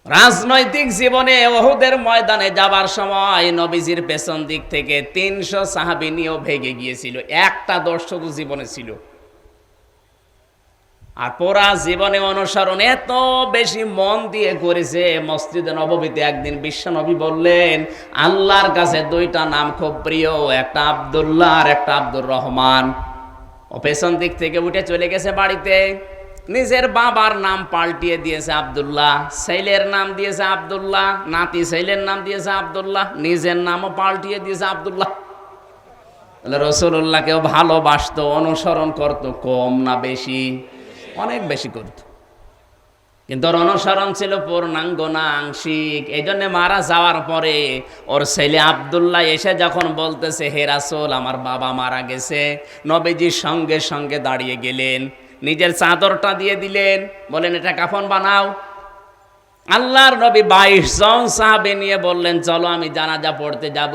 রাজনৈতিক জীবনে উহুদের ময়দানে যাবার সময় নবীজির পেছন দিক থেকে 300 সাহাবী নিয়েও ভেগে গিয়েছিল। একটা দোষ শুধু জীবনে ছিল। আর পুরা জীবনে অনুসরণ এত বেশি মন দিয়ে করেছে। মসজিদে নববীতে একদিন বিশ্বনবী বললেন, আল্লাহর কাছে দুইটা নাম খুব প্রিয়, একটা আব্দুল্লাহ আর একটা আব্দুর রহমান। ও পেছন দিক থেকে উঠে চলে গেছে বাড়িতে। নিজের বাবার নাম পাল্টিয়ে দিয়েছে আব্দুল্লাহ, ছেলের নাম দিয়েছে আব্দুল্লাহ, নাতি ছেলের নাম দিয়েছে আব্দুল্লাহ, নিজের নামও পাল্টিয়ে দিয়েছে আব্দুল্লাহ। রাসূলুল্লাহকেও ভালোবাসতো, অনুসরণ করতো কম না বেশি? অনেক বেশি করত। কিন্তু ওর অনুসরণ ছিল পূর্ণাঙ্গ না আংশিক। এই জন্য মারা যাওয়ার পরে ওর ছেলে আব্দুল্লাহ এসে যখন বলতেছে, হে রাসূল, আমার বাবা মারা গেছে, নবীজির সঙ্গে সঙ্গে দাঁড়িয়ে গেলেন, নিজের চাদরটা দিয়ে দিলেন, বলেন এটা কাফন বানাও। আল্লাহর নবী 22 জন সাহাবী নিয়ে বললেন, চলো আমি জানাজা পড়তে যাব।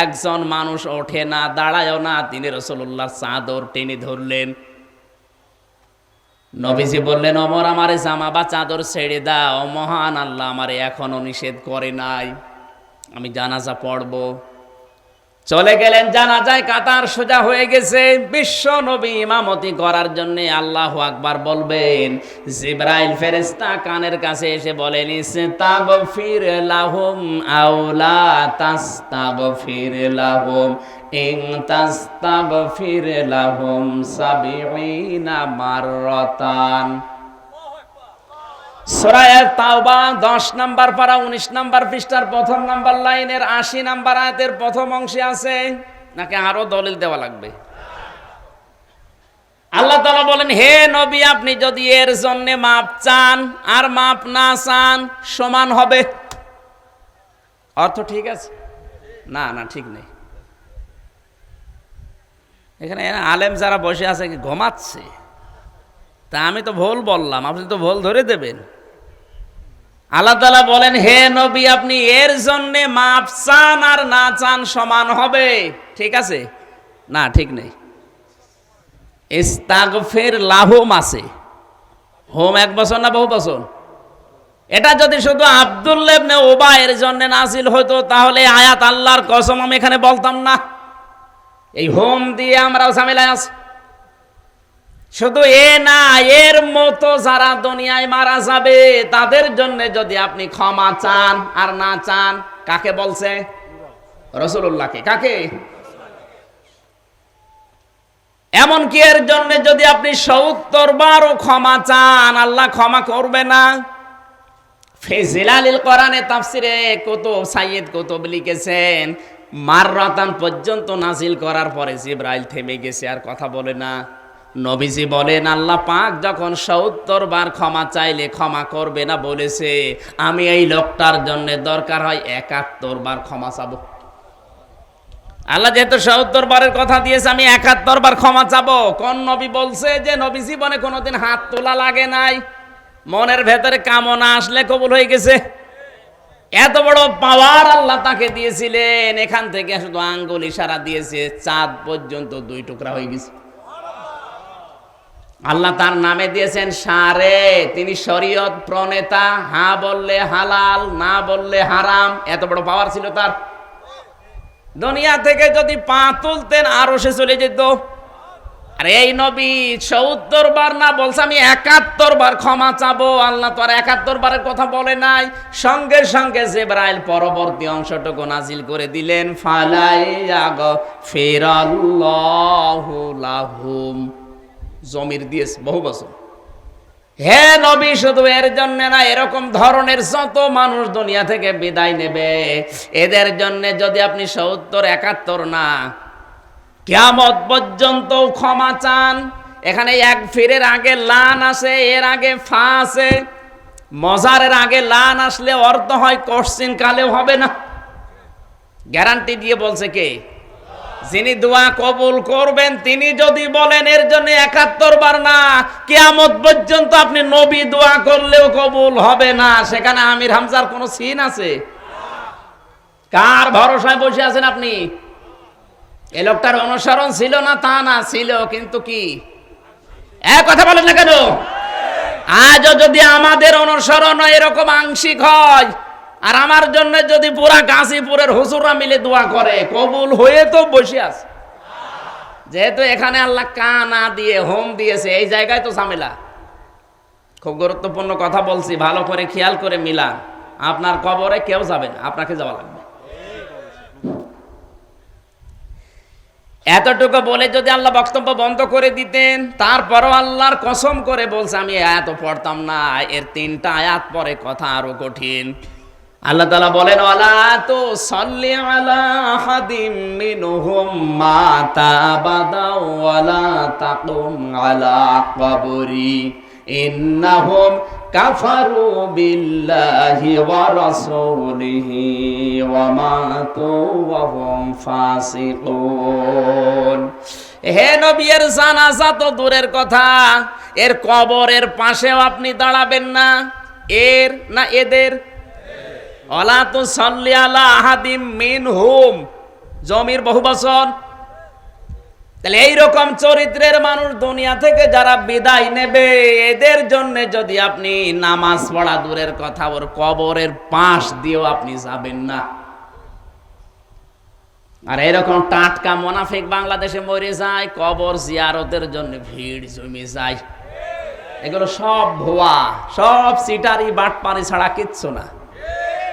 একজন মানুষ ওঠে না, দাঁড়ায়ও না, তিনি রাসূলুল্লাহর চাদর টেনে ধরলেন। নবীজি বললেন, ওমর, আমারে জামা বা চাদর ছেড়ে দাও, মহান আল্লাহ আমারে এখনো নিষেধ করে নাই, আমি জানাজা পড়ব। চলে গেলেন, জানাজায় কাতার সোজা হয়ে গেছে। বিশ্ব নবী ইমামতি করার জন্য আল্লাহু আকবার বলবেন, জিবরাইল ফেরেশতা কানের কাছে এসে বলেন, ইস্তাগফির লাহুম আও লা তাস্তাগফির লাহুম, ইন তাস্তাগফির লাহুম 70 মাররাতান। সূরা তাওবা 10 নম্বর পারা 19 নম্বর পৃষ্ঠার প্রথম নম্বর লাইনের 80 নম্বর আয়াতের প্রথম অংশে আছে। নাকি আরো দলিল দেওয়া লাগবে? আল্লাহ তাআলা বলেন, হে নবী, আপনি যদি এর জন্য মাপ চান আর মাপ না চান সমান হবে। অর্থ ঠিক আছে? না না, ঠিক নেই। এখানে আলেম যারা বসে আছে কি ঘুমাচ্ছে? তা আমি তো ভুল বললাম, আপনি তো ভুল ধরে দেবেন। আল্লাহ তাআলা বলেন, হে নবী, আপনি এর জন্য মাপ চান আর না চান সমান হবে। ঠিক আছে? না, ঠিক নেই। ইস্তাগফির লাহুম আছে, হোম 1 বছর না বহু বছর? এটা যদি শুধু আব্দুল্লাহ ইবনে উবাইয়ের জন্য নাযিল হতো তাহলে আয়াত আল্লাহর কসম আমি এখানে বলতাম না। এই হোম দিয়ে আমরাও ঝামেলায় আছি। শুধু না, এর মতো যারা দুনিয়ায় মারা যাবে তাদের জন্য যদি আপনি ক্ষমা চান আর না চান, কাকে বলছে? রাসূলুল্লাহকে। কাকে? এমনকি এর জন্য যদি আপনি 70 বারও ক্ষমা চান, আল্লাহ ক্ষমা করবে না। ফিজিলালিল কোরআনে তাফসিরে কুতুব সাইয়্যিদ কুতুব লিখেছেন, মাররাতান পর্যন্ত নাজিল করার পরে জিবরাইল থেমে গেছে, আর কথা বলে না। নবীজি বলেন, আল্লাহ পাক যখন 70 বার ক্ষমা চাইলে ক্ষমা করবে না বলেছে, আমি এই লোকটার জন্য দরকার হয় 71 বার ক্ষমা চাবো। আল্লাহ যেহেতু 70 বারের কথা দিয়েছে, আমি 71 বার ক্ষমা চাবো। কোন নবী বলছে যে নবী জীবনে কোনোদিন হাত তোলা লাগে নাই, মনের ভেতরে কামনা আসলে কবুল হয়ে গেছে? এত বড় পাওয়ার আল্লাহ তাকে দিয়েছিলেন, এখান থেকে শুধু আঙ্গুল ইশারা দিয়েছে, চাঁদ পর্যন্ত 2 টুকরা হয়ে গেছে। আল্লাহ তার নামে দিয়েছেন সারে, তিনি শরীয়ত প্রণেতা, হ্যাঁ বললে হালাল, না বললে হারাম। এত বড় পাওয়ার ছিল তার। দুনিয়া থেকে যদি পা তুলতেন আরো সে চলে যেত। আর এই নবী 70 বার না বলছে আমি 71 বার ক্ষমা চাবো। আল্লাহ তো আর 71 বারের কথা বলে নাই। সঙ্গে সঙ্গে জিবরাইল পরবর্তী অংশটুকু নাজিল করে দিলেন, ফালাইয়াগফিরাল্লাহু লাহুম। জমির দিয়েছে বহু বছর। হে নবী, শুধু এর জন্য না, এরকম ধরনের যত মানুষ দুনিয়া থেকে বিদায় নেবে এদের জন্য যদি আপনি 70, 71 না, কিয়ামত পর্যন্ত ক্ষমা চান। এখানে এক ফিরের আগে লান আসে, এর আগে ফা আছে। মজারের আগে লান আসলে অর্থ হয় কোশ্চিন কালেও হবে না। গ্যারান্টি দিয়ে বলছে কে? যিনি দোয়া কবুল করবেন তিনি যদি বলেন এর জন্য 71 বার না, কিয়ামত পর্যন্ত আপনি নবী দোয়া করলেও কবুল হবে না। সেখানে আমির হামজার কোন সিন আছে? কার ভরসায় বসে আছেন আপনি? এই লোকটার অনুসরণ ছিল না তা না, ছিল, কিন্তু কি এক কথা বলেন না কেন? আজও যদি আমাদের অনুসরণ এরকম আংশিক হয়, আর আমার জন্য যদি পুরা গাজীপুরের হুজুররা মিলে দোয়া করে, কবুল হয়ে তো বসে আছে। যেহেতু এখানে আল্লাহ কানা দিয়ে হোম দিয়েছে, এই জায়গায় তো ঝামেলা। খুব গুরুত্বপূর্ণ কথা বলছি, ভালো করে খেয়াল করে মিলান। আপনার কবরে কেউ যাবে না, আপনাকে যাওয়া লাগবে। এতটুকু বলে যদি আল্লাহ বক্তব্য বন্ধ করে দিতেন, তারপরও আল্লাহর কসম করে বলছে, আমি আয়াত পড়তাম না। এর 3টা আয়াত পরে কথা আরো কঠিন। আল্লাহ তাআলা বলেন, ওয়ালা তুসাল্লি আলা আহাদিম মিনহুম মাতা আবাদা ওয়ালা তাকুম আলা কবরি ইন্নাহুম কাফারু বিল্লাহি ওয়া রাসূলিহি ওয়া মাতু ওয়া হুম ফাসিকুন। হে নবী, এর জানাজা তো দূরের কথা, এর কবরের পাশেও আপনি দাঁড়াবেন না। এর না এদের? ওয়ালা তুসাল্লি আলা আহাদিম মিনহুম, জমির বহুবচন। তাহলে এইরকম চরিত্রের মানুষ দুনিয়া থেকে যারা বিদায় নেবে, এদের জন্য যদি আপনি নামাজ পড়া দূরের কথা, ওর কবরের পাশ দিয়েও আপনি যাবেন না। আর এরকম টাটকা মুনাফিক বাংলাদেশে মরে যায়, কবর জিয়ারতের জন্য ভিড় জমে যায়। এগুলো সব ভুয়া, সব সিটারি বাটপারি ছাড়া কিচ্ছু না।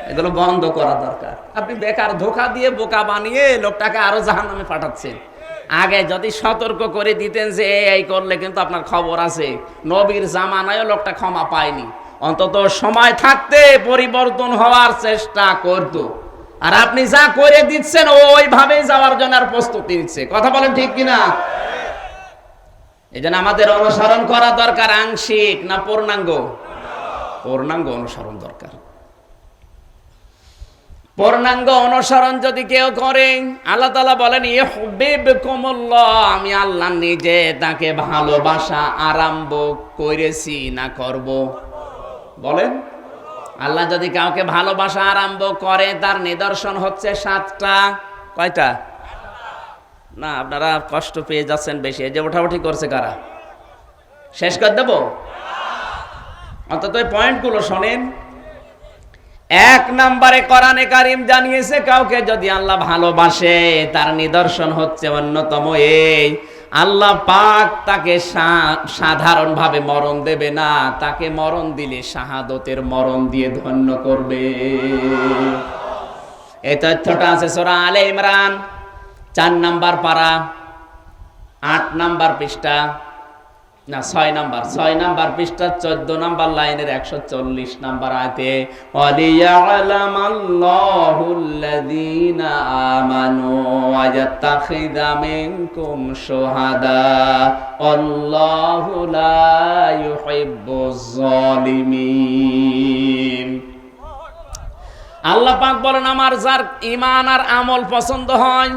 এগুলো বন্ধ করা দরকার। আপনি বেকার ধোঁকা দিয়ে বোকা বানিয়ে লোকটাকে আরো জাহান্নামে পাঠাচ্ছেন। আগে যদি সতর্ক করে দিতেন যে এই করলে কিন্তু আপনার খবর আছে, নবীর জামানায়ও লোকটা ক্ষমা পায়নি। অন্তত সময় থাকতে পরিবর্তন হওয়ার চেষ্টা করত। আর আপনি যা করে দিচ্ছেন ওইভাবেই যাওয়ার জন্য আর প্রস্তুতি নিচ্ছে। কথা বলেন ঠিক কিনা? এই জন্য আমাদের অনুসরণ করা দরকার আংশিক না পূর্ণাঙ্গ? পূর্ণাঙ্গ অনুসরণ দরকার। পূর্ণাঙ্গ অনুসরণ যদি কেউ করে, আল্লাহ তাআলা বলেন, ইউহিব্বুকুমুল্লাহ, আমি আল্লাহ নিজে তাকে ভালোবাসা আরম্ভ করেছি না করব? বলেন, আল্লাহ যদি কাউকে ভালোবাসা আরম্ভ করে, তার নিদর্শন হচ্ছে 7টা। কয়টা? না, আপনারা কষ্ট পেয়ে যাচ্ছেন বেশি। এই যে ওঠাউঠি করছে কারা? শেষ করে দেব? অন্তত এই পয়েন্টগুলো শোনেন। 1 নম্বরে কোরআনে কারীম জানিয়েছে, কাউকে যদি আল্লাহ ভালোবাসে, তার নিদর্শন হচ্ছে অন্যতম এই, আল্লাহ পাক তাকে সাধারণভাবে মরণ দেবে না, তাকে মরণ দিলে শাহাদতের মরণ দিয়ে ধন্য করবে। এই তথ্যটা আছে সূরা আলে ইমরান 4 নম্বর পারা 8 নম্বর পৃষ্ঠা, না 6 নম্বর পৃষ্ঠা 14 নম্বর লাইনের 140 নম্বর আয়াতে, ওয়ালিয়ালামাল্লাহুল্লাযীনা আমানু ওয়া ইয়াত্তাখিযা মিনকুম শুহাদা আল্লাহু লা ইউহিব্বুজ জালিমিন। আল্লাহ পাক বলেন, আমার যার ঈমান আর আমল পছন্দ হয়,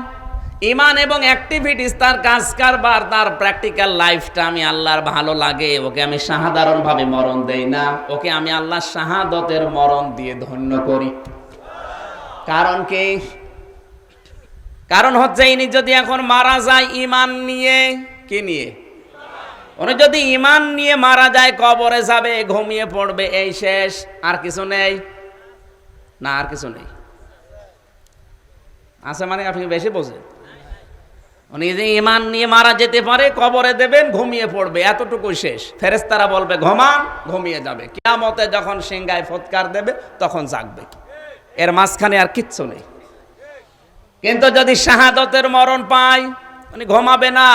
ঈমান এবং অ্যাক্টিভিটিস, তার কাজ কারবার, তার প্র্যাকটিক্যাল লাইফটা আমি আল্লাহর ভালো লাগে, ওকে আমি সাধারণভাবে মরণ দেই না, ওকে আমি আল্লাহ শাহাদতের মরণ দিয়ে ধন্য করি। কারণ কি? কারণ হচ্ছে ইনি যদি এখন মারা যায় ঈমান নিয়ে, কি নিয়ে? উনি যদি ঈমান নিয়ে মারা যায়, কবরে যাবে, ঘুমিয়ে পড়বে, এই শেষ, আর কিছু নেই। না, আর কিছু নেই। আছে মানে আপনি বেশি বোঝেন। উনি যে ঈমান নিয়ে মারা যেতে পারে, কবরে দেবেন, ঘুমিয়ে পড়বে, এতটুকুই শেষ। ফেরেশতারা বলবে ঘুমান, ঘুমিয়ে যাবে। কিয়ামতে যখন সিংহায় ফুৎকার দেবে, তখন জাগবে। এর মাঝখানে আর কিচ্ছু নেই। কিন্তু যদি শাহাদতের মরণ পায়, উনি ঘুমাবে না।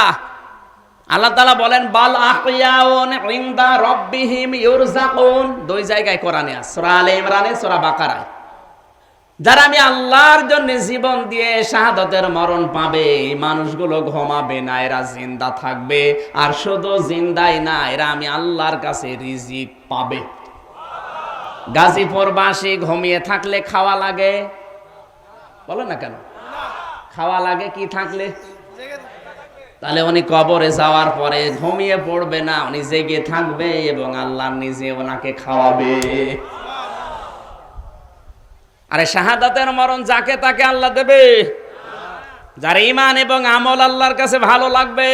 আল্লাহ তাআলা বলেন, বাল আহইয়াউন ইনদা রাব্বিহিম ইউরযাকুন। 2 জায়গায় কোরআনে আছে, সূরা আলে ইমরানে, সূরা বাকারায়। যারা আমি আল্লাহর জন্য জীবন দিয়ে শাহাদতের মরণ পাবে, এই মানুষগুলো ঘুমাবে না, এরা জিন্দা থাকবে। আর শুধু জিন্দাই না, এরা আমি আল্লাহর কাছে রিজিক পাবে। গাজীপুরবাসী ঘুমিয়ে থাকলে খাওয়া লাগে? বলে না কেন? খাওয়া লাগে কি থাকলে? তাহলে উনি কবরে যাওয়ার পরে ঘুমিয়ে পড়বে না, উনি জেগে থাকবে এবং আল্লাহ নিজে ওনাকে খাওয়াবে। আরে শাহাদাতের মরণ যাকে তাকে আল্লাহ দেবে, যার ঈমান এবং আমল আল্লাহর কাছে ভালো লাগবে।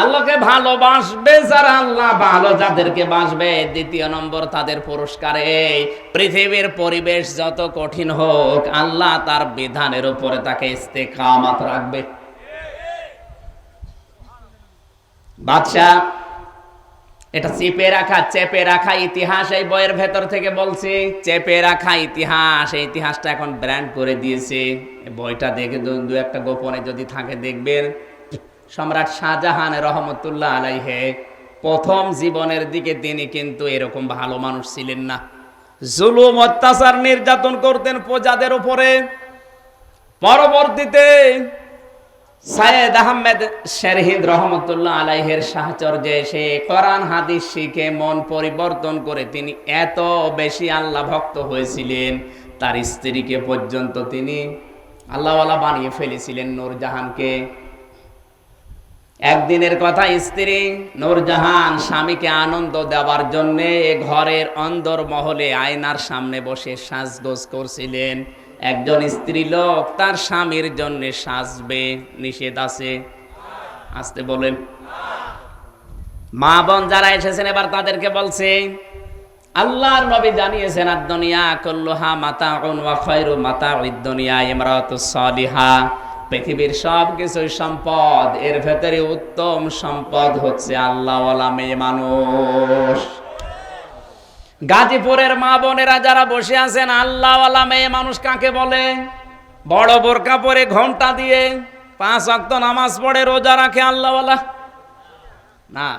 আল্লাহকে ভালোবাসবে যারা, আল্লাহ ভালো যাদেরকে বাসবে। দ্বিতীয় নম্বর তাদের পুরস্কারে পৃথিবীর পরিবেশ যত কঠিন হোক, আল্লাহ তার বিধানের উপরে তাকে ইস্তেকামাত রাখবে। বাদশা, এটা চেপে রাখা ইতিহাস, এই বইয়ের ভেতর থেকে বলছি, চেপে রাখা ইতিহাস। এই ইতিহাসটা এখন ব্র্যান্ড করে দিয়েছে। বইটা দেখে দু একটা গোপনে যদি থাকে দেখবেন, সম্রাট শাহজাহান রহমতুল্লাহ আলাইহে প্রথম জীবনের দিকে তিনি কিন্তু এরকম ভালো মানুষ ছিলেন না। জুলুম, অত্যাচার, নির্যাতন করতেন প্রজাদের উপরে। পরবর্তীতে সাইয়েদ আহমেদ শেরহিদ রহমতুল্লাহ আলাইহের সাহচর্যে সে কোরআন হাদিস শিখে মন পরিবর্তন করে তিনি এত বেশি আল্লাহ ভক্ত হয়েছিলেন, তার স্ত্রীকে পর্যন্ত তিনি আল্লাহওয়ালা বানিয়ে ফেলেছিলেন, নূরজাহানকে। একদিনের কথা, স্ত্রী নূরজাহান স্বামীকে আনন্দ দেওয়ার জন্য ঘরের অন্দর মহলে আয়নার সামনে বসে সাজগোজ করছিলেন। একজন স্ত্রী লোক তার স্বামীর জন্য সাজবে নিষেধ আছে? আসতে বলেন। মা বোন যারা এসেছেন এবার তাদেরকে বলছে, আল্লাহর নবী জানিয়েছেন, আদ-দুনিয়া কুল্লুহা মাতাউন ওয়া খায়রু মাতাউদ দুনিয়া ইমরাতুস সালিহা। পৃথিবীর সব কিছুই সম্পদ, এর ভেতরে উত্তম সম্পদ হচ্ছে আল্লাহওয়ালা মেয়ে মানুষ। গাজীপুরের মা বোনেরা যারা বসে আছেন, আল্লাহওয়ালা মেয়ে মানুষ কাকে বলে? বড় বোরকা পরে, ঘন্টা দিয়ে 5 ওয়াক্ত নামাজ পড়ে, রোজা রাখে, আল্লাহওয়ালা না।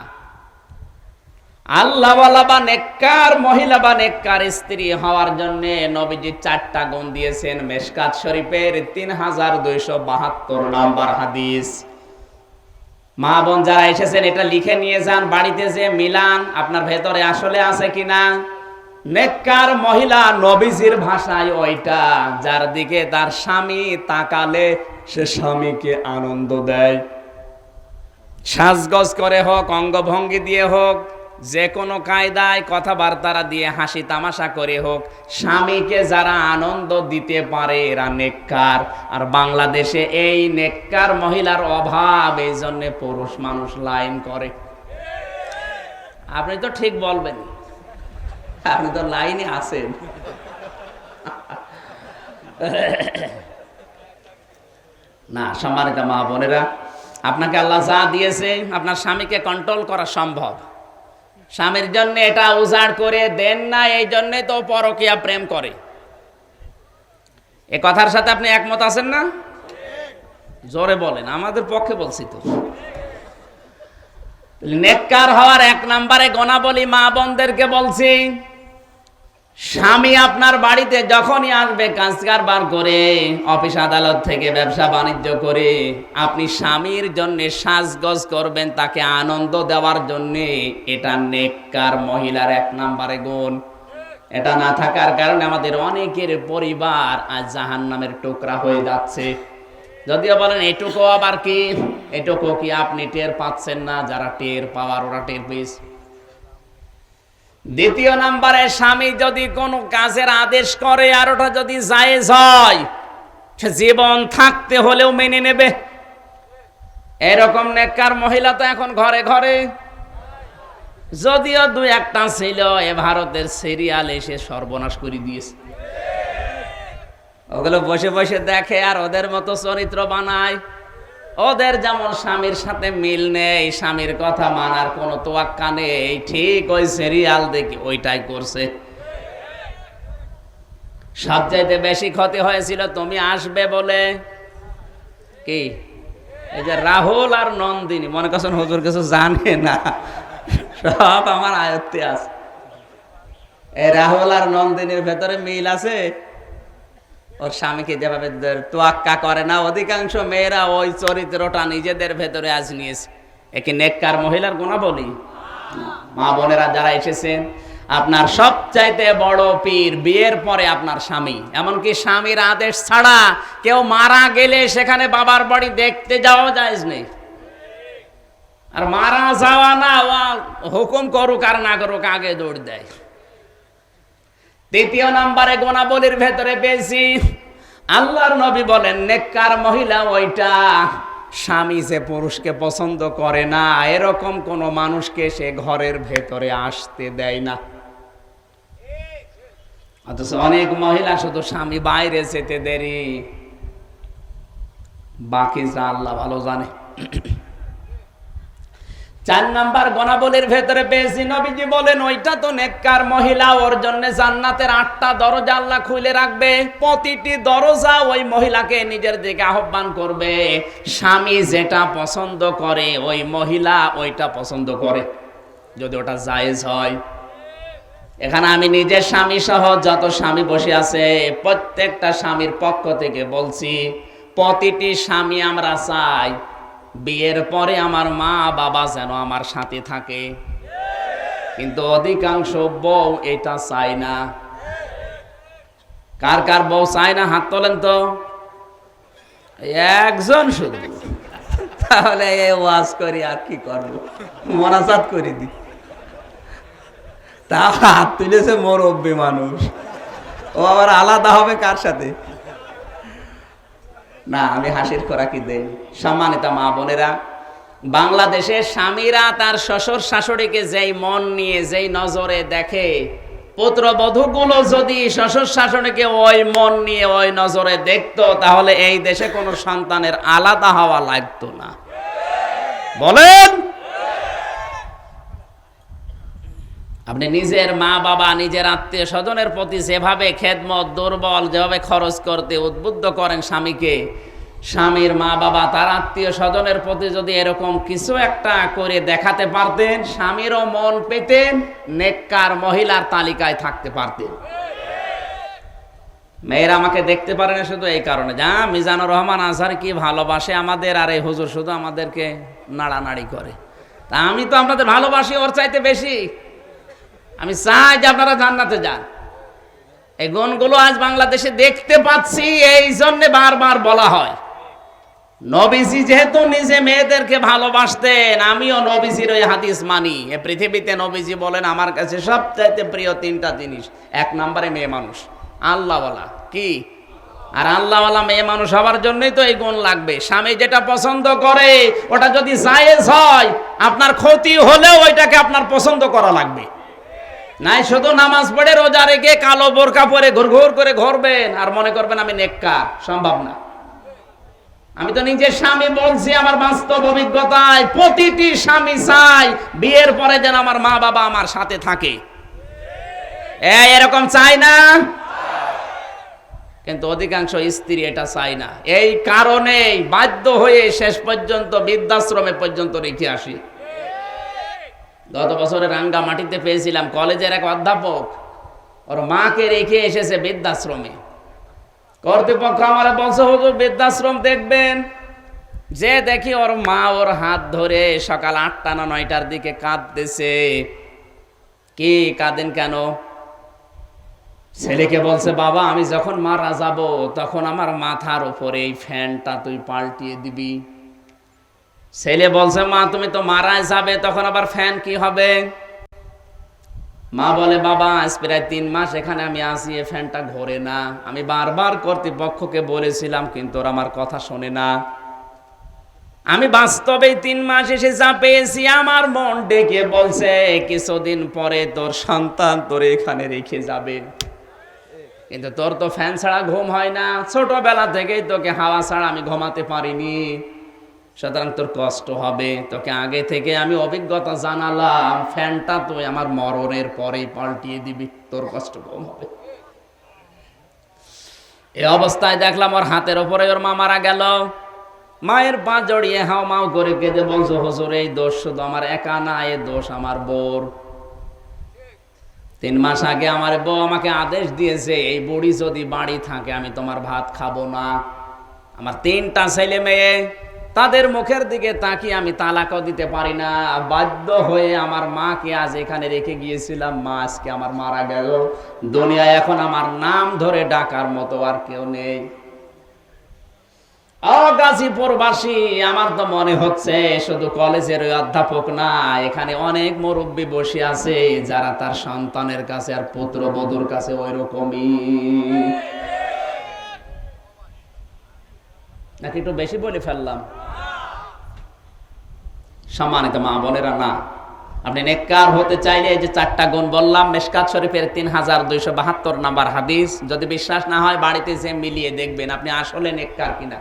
আল্লাহওয়ালা বা নেককার মহিলা বা নেককার স্ত্রী হওয়ার জন্য নবীজি 4টা গুণ দিয়েছেন। মেশকাত শরীফের 3272 নাম্বার হাদিস। মা বোন যারা এসেছেন এটা লিখে নিয়ে যান, বাড়িতে যে মিলান আপনার ভেতরে আসলে আছে কিনা। নেককার মহিলা নবীজির ভাষায় ওইটা যার দিকে তার স্বামী তাকালে সে স্বামীকে আনন্দ দেয়। সাজগজ করে হোক, অঙ্গভঙ্গি দিয়ে হোক, যে কোনো কায়দায় কথাবার্তা দিয়ে, হাসি তামাশা করে হোক, স্বামীকে যারা আনন্দ দিতে পারে এরা নেককার। আর বাংলাদেশে এই নেককার মহিলার অভাব, এই জন্য পুরুষ মানুষ লাইন করে। আপনি তো ঠিক বলবেন, আপনি তো লাইনে আছেন। না, সম্মানিত মা বোনেরা, আপনাকে আল্লাহ যা দিয়েছে আপনার স্বামীকে কন্ট্রোল করা সম্ভব। স্বামীর জন্য এটা উজাড় করে দেন না, এই জন্য তো পরকীয়া প্রেম করে। এ কথার সাথে আপনি একমত আছেন না? জোরে বলেন, আমাদের পক্ষে বলছি তো। নেককার হওয়ার 1 নম্বরে গুণাবলী মা বোনদেরকে বলছি, স্বামী আপনার বাড়িতে যখনই আসবে কাজ কারবার করে, অফিস আদালত থেকে ব্যবসা বাণিজ্য করে, আপনি স্বামীর জন্য সাজগজ করবেন তাকে আনন্দ দেওয়ার জন্য। এটা নেককার মহিলার 1 নম্বরে গুণ। এটা না থাকার কারণে আমাদের অনেকের পরিবার আজ জাহান্নামের টুকরা হয়ে যাচ্ছে। যদিও বলেন এটুকু আবার কি, এটুকু কি আপনি টের পাচ্ছেন না? যারা টের পাওয়ার ওরা টের পেয়েছে। দ্বিতীয় নম্বরে, স্বামী যদি কোনো কাজের আদেশ করে আর ওটা যদি জায়েজ হয়, সে জীবন থাকতে হলেও মেনে নেবে। এরকম নেককার মহিলা তো এখন ঘরে ঘরে, যদিও 2-1টা ছিল, এ ভারতের সিরিয়াল এসে সর্বনাশ করে দিয়েছে। ওগুলো বসে বসে দেখে আর ওদের মতো চরিত্র বানায়। ওদের যেমন স্বামীর সাথে মিল নেই, স্বামীর কথা মানার কোনো তোয়াক্কা নেই, ঠিক ওই সিরিয়াল দেখি ওইটাই করছে। সবচাইতে বেশি ক্ষতি হয়েছিল তুমি আসবে বলে কি, এই যে রাহুল আর নন্দিনী, মনে করছেন হুজুর কিছু জানে না, সব আমার আয়ত্তে আছে। এই রাহুল আর নন্দিনীর ভেতরে মিল আছে। ওর স্বামীকে যেভাবে তোয়াক্কা করে না, অধিকাংশ মেয়েরা ওই চরিত্রটা নিজেদের ভেতরে আজ নিয়েছে। একে নেককার মহিলার গুণাবলী। মা বোনেরা যারা এসেছেন, আপনার সবচাইতে বড় পীর বিয়ের পরে আপনার স্বামী। এমনকি স্বামীর আদেশ ছাড়া কেউ মারা গেলে সেখানে বাবার বাড়ি দেখতে যাওয়া জায়েজ নেই। আর মারা যাওয়া না, হুকুম করুক আর না করুক, আগে দৌড় দেয়। তৃতীয় নম্বরে গুণাবলীর ভেতরে বেশি, আল্লাহর নবী বলেন নেককার মহিলা ওইটা স্বামী যে পুরুষকে পছন্দ করে না এরকম কোন মানুষকে সে ঘরের ভেতরে আসতে দেয় না। অথচ অনেক মহিলা শুধু স্বামী বাইরে যেতে দেরি, বাকি যা আল্লাহ ভালো জানে। 4 নাম্বার গণাবলীর ভেতরে পেয়েছি, নবীজি বলেন ওইটা তো নেককার মহিলা, ওর জন্য জান্নাতের 8টা দরজা আল্লাহ খুলে রাখবে। প্রতিটি দরজা ওই মহিলাকে নিজের দিকে আহ্বান করবে। স্বামী যেটা পছন্দ করে ওই মহিলা ওইটা পছন্দ করে, যদি ওটা জায়েজ হয়। এখানে আমি নিজের স্বামী সহ যত স্বামী বসে আছে প্রত্যেকটা স্বামীর পক্ষ থেকে বলছি, প্রতিটি স্বামী আমরা চাই বিয়ের পরে আমার মা বাবা যেন আমার সাথে থাকে, কিন্তু অধিকাংশ বউ এটা চায় না। কার কার বউ চায় না হাত তোলেন তো, একজন শুধু। তাহলে এই ওয়াজ করি আর কি করবো, মোনাজাত করে দি। তা হাত তুলেছে মুরব্বী মানুষ, ও আবার আলাদা হবে কার সাথে? না, আমি হাসির খোরাকি দেই। সম্মানিত মা বোনেরা, বাংলাদেশে স্বামীরা তার শ্বশুর শাশুড়িকে যেই মন নিয়ে যেই নজরে দেখে, পুত্রবধূগুলো যদি শ্বশুর শাশুড়িকে ওই মন নিয়ে ওই নজরে দেখতো, তাহলে এই দেশে কোনো সন্তানের আলাদা হওয়া লাগতো না। বলেন, আপনি নিজের মা বাবা নিজের আত্মীয় স্বজনের প্রতি যেভাবে খেদমত দুর্বল যেভাবে খরচ করতে উদ্বুদ্ধ করেন স্বামীকে, স্বামীর মা বাবা তার আত্মীয় স্বজনের প্রতি যদি এরকম কিছু একটা করে দেখাতে পারতেন, স্বামীরও মন পেতেন, নেককার মহিলার তালিকায় থাকতে পারতেন। মেয়েরা আমাকে দেখতে পারে না শুধু এই কারণে, যা মিজানুর রহমান আজহার কি ভালোবাসে আমাদের, আর এই হুজুর শুধু আমাদেরকে নাড়ানাড়ি করে। তা আমি তো আপনাদের ভালোবাসি ওর চাইতে বেশি। আমি চাই যে আপনারা জান্নাতে যান। এই গুণগুলো আজ বাংলাদেশে দেখতে পাচ্ছি, এই জন্য বারবার বলা হয়। নবীজি যেহেতু নিজে মেয়েদেরকে ভালোবাসতেন, আমিও নবীজির ওই হাদিস মানি। এ পৃথিবীতে নবীজি বলেন আমার কাছে সবচাইতে প্রিয় 3টা জিনিস। 1 নম্বরে মেয়ে মানুষ, আল্লাহওয়ালা। কি? আর আল্লাহওয়ালা মেয়ে মানুষ হওয়ার জন্যই তো এই গুণ লাগবে। স্বামী যেটা পছন্দ করে ওটা যদি জায়েজ হয়, আপনার ক্ষতি হলেও ওইটাকে আপনার পছন্দ করা লাগবে। নাই শুধু নামাজ পড়ে রোজা রেখে কালো বোরকা পরে ঘুরঘুর করে ঘুরবেন আর মনে করবেন আমি নেককার, সম্ভব না। আমি তো নিজের স্বামী বলছি, আমার বাস্তব অভিজ্ঞতায় প্রতিটি স্বামী চাই বিয়ের পরে যেন আমার মা বাবা আমার সাথে থাকে। এরকম চাই না, কিন্তু অধিকাংশ স্ত্রী এটা চায় না। এই কারণেই বাধ্য হয়ে শেষ পর্যন্ত বৃদ্ধাশ্রমে পর্যন্ত রেখে আসি। গত বছরে রাঙ্গামাটিতে পেয়েছিলাম, কলেজের এক অধ্যাপক ওর মাকে রেখে এসেছে বৃদ্ধাশ্রমে। কর্তৃপক্ষ আমার বলছে হুজুর বৃদ্ধাশ্রম দেখবেন, যে দেখি ওর মা ওর হাত ধরে সকাল 8টা না 9টার দিকে কাঁদতেছে। কি কাঁদেন কেন? ছেলেকে বলছে বাবা আমি যখন মারা যাব তখন আমার মাথার উপরে এই ফ্যানটা তুই পাল্টিয়ে দিবি। ছেলে বলছে মা তুমি তো মারাই যাবে, তখন আবার ফ্যান কি হবে? মা বলে বাবা আজ প্রায় 3 মাস এখানে আমি আসি, এই ফ্যানটা ঘোরে না। আমি বারবার কর্তৃপক্ষকে বলেছিলাম কিন্তু ওরা আমার কথা শোনে না। আমি বাস্তবে 3 মাস এসে যা পেয়েছি, আমার মন ডেকে বলছে কিছুদিন পরে তোর সন্তান তোর এখানে রেখে যাবে, কিন্তু তোর তো ফ্যান ছাড়া ঘুম হয় না, ছোটবেলা থেকেই তোকে হাওয়া ছাড়া আমি ঘুমাতে পারিনি, সুতরাং তোর কষ্ট হবে। তোকে আগে থেকে আমি অভিজ্ঞতা জানালাম, ফ্যানটা তুই আমার মরণের পরেই পাল্টিয়ে দিবি, তোর কষ্ট কম হবে। এই অবস্থায় দেখলাম ওর হাতের ওপরে ওর মা মারা গেল। মায়ের পা জড়িয়ে হাও মাও করে কেঁদে বলছো হুজুর এই দোষ শুধু আমার একা না, এই দোষ আমার বউর। 3 মাস আগে আমার বউ আমাকে আদেশ দিয়েছে এই বুড়ি যদি বাড়ি থাকে আমি তোমার ভাত খাবো না। আমার 3টা ছেলে মেয়ে, তাদের মুখের দিকে তাকিয়ে আমি তালাকও দিতে পারি না, বাধ্য হয়ে আমার মাকে আজ এখানে রেখে গিয়েছিলাম। মা আজকে আমার মারা গেল, দুনিয়ায় এখন আমার নাম ধরে ডাকার মতো আর কেউ নেই। গাজীপুরবাসী, আমার তো মনে হচ্ছে শুধু কলেজের ওই অধ্যাপক না, এখানে অনেক মুরব্বী বসে আছে যারা তার সন্তানের কাছে আর পুত্রবধূর কাছে ওই রকমই। নাকি একটু বেশি বলে ফেললাম? সম্মানিত মা বোনেরা, না, আপনি নেককার হতে চাইলে এই যে 4টা গুণ বললাম, মিশকাত শরীফের 3272 নাম্বার হাদিস, যদি বিশ্বাস না হয় বাড়িতে যে মিলিয়ে দেখবেন আপনি আসলে নেককার কিনা।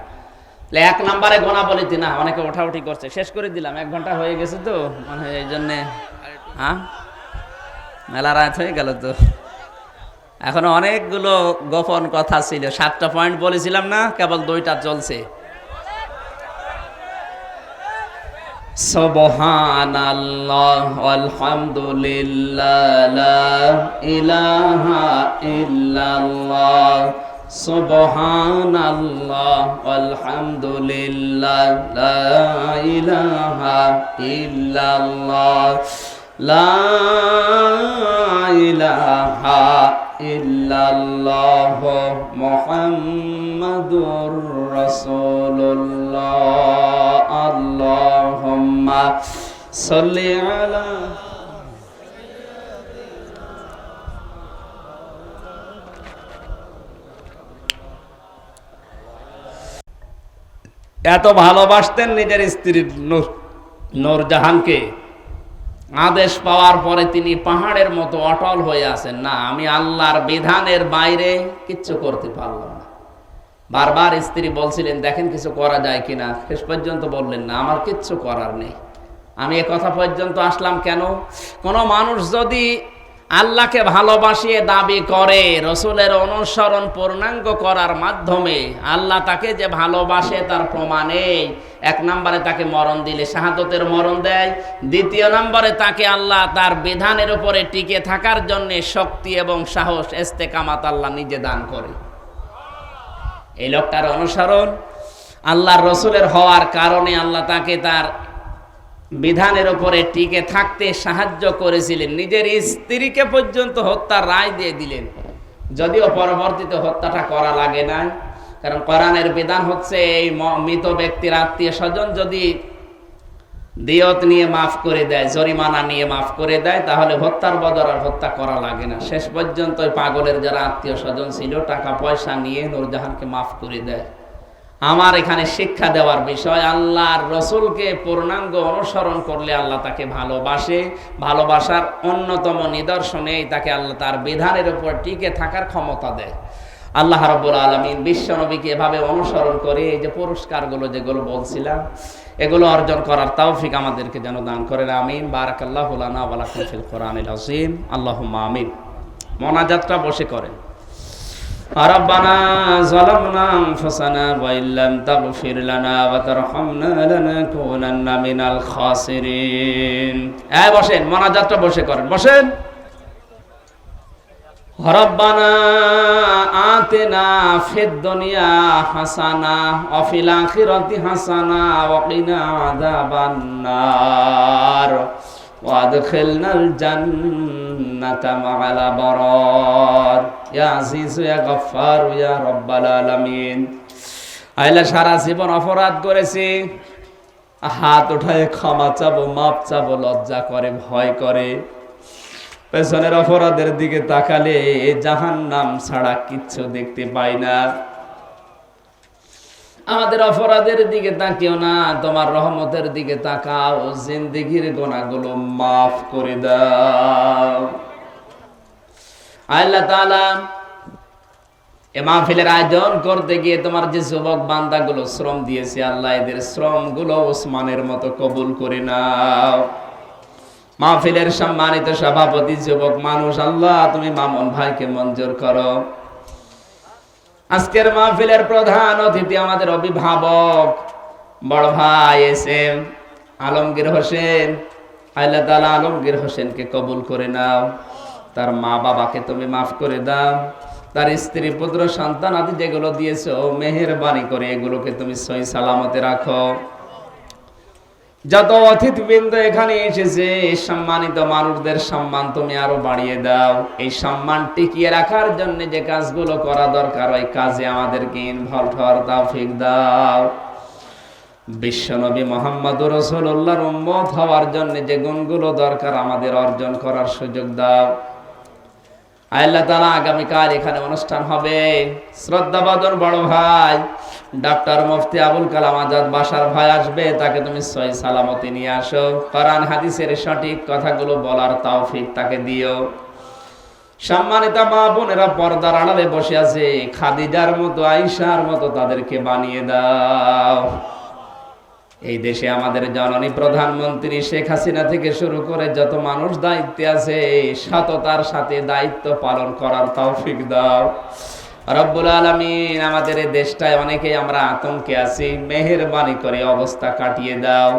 1 নম্বরে গুণাবলীতে, না অনেকে ওঠাউঠি করছে, শেষ করে দিলাম, 1 ঘন্টা হয়ে গেছে তো, মানে এই জন্যে মেলা রাত হয়ে গেল তো, এখনো অনেকগুলো গোপন কথা ছিল। 7টা পয়েন্ট বলেছিলাম না, কেবল 2টা চলছে। সুবহানাল্লাহ আলহামদুলিল্লাহ লা ইলাহা ইল্লাল্লাহ, সুবহানাল্লাহ আলহামদুলিল্লাহ লা ইলাহা ইল্লাল্লাহ, লা ইলাহা ইল্লাল্লাহ মুহাম্মাদুর রাসূলুল্লাহ, আল্লাহুম্মা সাল্লি আলা। এত ভালোবাসতেন নিজের স্ত্রী নূরজাহানকে, আদেশ পাওয়ার পরে তিনি পাহাড়ের মতো অটল হয়ে আছেন, না আমি আল্লাহর বিধানের বাইরে কিচ্ছু করতে পারলাম না। বারবার স্ত্রী বলছিলেন দেখেন কিছু করা যায় কিনা, শেষ পর্যন্ত বললেন না আমার কিচ্ছু করার নেই। আমি এ কথা পর্যন্ত আসলাম কেন? কোনো মানুষ যদি আল্লাহকে ভালোবাসিয়ে দাবি করে রসুলের অনুসরণ পূর্ণাঙ্গ করার মাধ্যমে আল্লাহ তাকে যে ভালোবাসে তার প্রমাণে 1 নম্বরে তাকে মরণ দিলে শাহাদতের মরণ দেয়, 2 নম্বরে তাকে আল্লাহ তার বিধানের উপরে টিকে থাকার জন্য শক্তি এবং সাহস ইস্তেকামাত আল্লাহ নিজে দান করে। এই লোকটার অনুসরণ আল্লাহর রসুলের হওয়ার কারণে আল্লাহ তাকে তার বিধানের উপরে টিকে থাকতে সাহায্য করেছিলেন, নিজের স্ত্রীকে পর্যন্ত হত্যার রায় দিয়ে দিলেন, যদিও পরবর্তীতে হত্যাটা করা লাগে না, কারণ কোরআনের বিধান হচ্ছে এই মৃত ব্যক্তির আত্মীয় স্বজন যদি দিয়ত নিয়ে মাফ করে দেয়, জরিমানা নিয়ে মাফ করে দেয়, তাহলে হত্যার বদলে আর হত্যা করা লাগে না। শেষ পর্যন্ত ওই পাগলের যারা আত্মীয় স্বজন ছিল টাকা পয়সা নিয়ে নূরজাহানকে মাফ করে দেয়। আমার এখানে শিক্ষা দেওয়ার বিষয়, আল্লাহর রসুলকে পূর্ণাঙ্গ অনুসরণ করলে আল্লাহ তাকে ভালোবাসে, ভালোবাসার অন্যতম নিদর্শনেই তাকে আল্লাহ তার বিধানের উপর টিকে থাকার ক্ষমতা দেয়। আল্লাহ রাব্বুল আলামিন বিশ্ব নবীকে এভাবে অনুসরণ করে এই যে পুরস্কারগুলো যেগুলো বলছিলাম এগুলো অর্জন করার তৌফিক আমাদেরকে যেন দান করেন, আমিন। বারাকাল্লাহু লানা ওয়া লাকুম ফিল কোরআনিল আযীম, আল্লাহুম্মা আমিন। মোনাজাতটা বসে করেন। রব্বানা যালামনা আনফুসানা ওয়া ইল্লাম তাগফির লানা ওয়া তারহামনা লানাকুনান্না মিনাল খাসিরিন। বসেন, মোনাজাতটা বসে করেন, বসেন। রব্বানা আতিনা ফিদ দুনিয়া হাসানা ওয়া ফিল আখিরাতি হাসানা ওয়া কিনা আযাবান নার ওয়া আদখিলনাল জান্নাতা মা'আল আবরার ইয়া আজিজ ইয়া গফফার ইয়া রাব্বাল আলামিন। আল্লাহ সারা জীবন অপরাধ করেছি, হাত উঠায় ক্ষমা চাবো, মাপ চাবো, লজ্জা করে, ভয় করে, পেছনের অপরাধের দিকে তাকালে জাহান্নাম ছাড়া কিচ্ছু দেখতে পাই না। আমাদের অপরাধের দিকে তাকিও না, তোমার রহমতের দিকে তাকাও, জিন্দেগির গুনাহগুলো মাফ করে দাও। আল্লাহ তাআলা এ মাহফিলের আয়োজন করতে গিয়ে তোমার যে যুবক বান্দাগুলো শ্রম দিয়েছে, আল্লাহ এদের শ্রমগুলো ওসমানের মতো কবুল করে নাও। মাহফিলের সম্মানিত সভাপতি যুবক মানুষ, আল্লাহ তুমি মামুন ভাইকে মঞ্জুর করো। আজকের মাহফিলের প্রধান অতিথি আমাদের অভিভাবক বড় ভাই এসএম আলমগীর হোসেন, আল্লাহ তাআলা আলমগীর হোসেনকে কবুল করে নাও। তার মা বাবাকে তুমি মাফ করে দাও, তার স্ত্রী পুত্র সন্তান আদি যেগুলো দিয়েছো মেহেরবানি করে এগুলোকে তুমি সহি সালামতে রাখো। যত অতিথিবৃন্দ এখানে এসেছে সম্মানিত মানুষদের সম্মান তুমি আরো বাড়িয়ে দাও। এই সম্মান টিকিয়ে রাখার জন্য যে কাজগুলো করা দরকার ওই কাজে আমাদেরকে ইনভলভ হওয়ার তৌফিক দাও। বিশ্বনবী মুহাম্মদুর রাসূলুল্লাহর উম্মত হওয়ার জন্য যে গুণগুলো দরকার আমাদের অর্জন করার সুযোগ দাও। আল্লাহ তাআলা আগামীকাল এখানে অনুষ্ঠান হবে। শ্রদ্ধাভাজন বড় ভাই ডক্টর মুফতি আবুল কালাম আজাদ বাসার ভাই আসবে, তাকে তুমি সহি সালামতে নিয়ে আসো। কোরআন হাদিসের সঠিক কথাগুলো বলার তৌফিক তাকে দিও। সম্মানিত মা বোনেরা, পর্দার আড়ালে বসে আছে, খাদিজার মতো আয়েশার মতো তাদেরকে বানিয়ে দাও। এই দেশে আমাদের জননী প্রধানমন্ত্রী শেখ হাসিনা থেকে শুরু করে যত মানুষ দায়িত্বে আছে, সততার সাথে দায়িত্ব পালন করার তৌফিক দাও রব্বুল আলামিন। আমাদের এই দেশটায় অনেকেই আমরা আতঙ্কে আছি, মেহেরবানি করে অবস্থা কাটিয়ে দাও।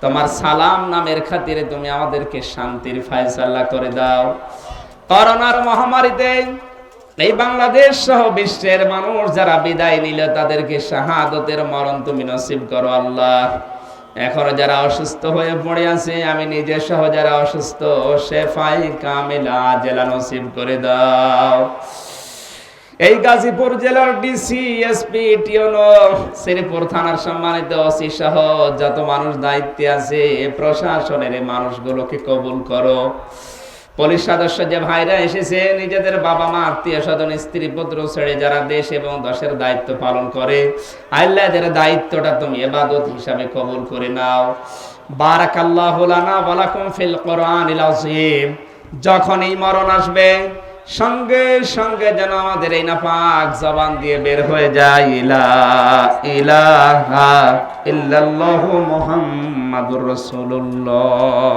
তোমার সালাম নামের খাতিরে তুমি আমাদেরকে শান্তির ফয়সালা করে দাও। করোনার মহামারীতে এই বাংলাদেশ সহ বিশ্বের মানুষ যারা বিদায় নিল, তাদেরকে শাহাদতের মরণ তুমি নসিব করো আল্লাহ। এখনো যারা অসুস্থ হয়ে পড়ে আছে, আমি নিজে সহ যারা অসুস্থ, শেফাই কামিলা আজেলা নসিব করে দাও। এই গাজীপুর জেলার ডিসি, এসপি, টিওনো, শ্রীপুর থানার সম্মানিত ওসি সহ যত মানুষ দায়িত্বে আছে, প্রশাসনের এই মানুষগুলোকে কবুল করো। পুলিশ সদস্য যে ভাইরা এসেছে, নিজেদের বাবা মা আত্মীয় স্বজন স্ত্রী পুত্র ছেড়ে যারা দেশ এবং দেশের দায়িত্ব পালন করে, আল্লাহ এদের দায়িত্বটা তুমি ইবাদত হিসাবে কবুল করে নাও। বারাকাল্লাহু লানা ওয়া লাকুম ফিল কোরআনিল আযীম। যখন এই মরণ আসবে, সঙ্গে সঙ্গে যেন আমাদের এই নাপাক জবান দিয়ে বের হয়ে যায়, লা ইলাহা ইল্লাল্লাহু মুহাম্মাদুর রাসূলুল্লাহ।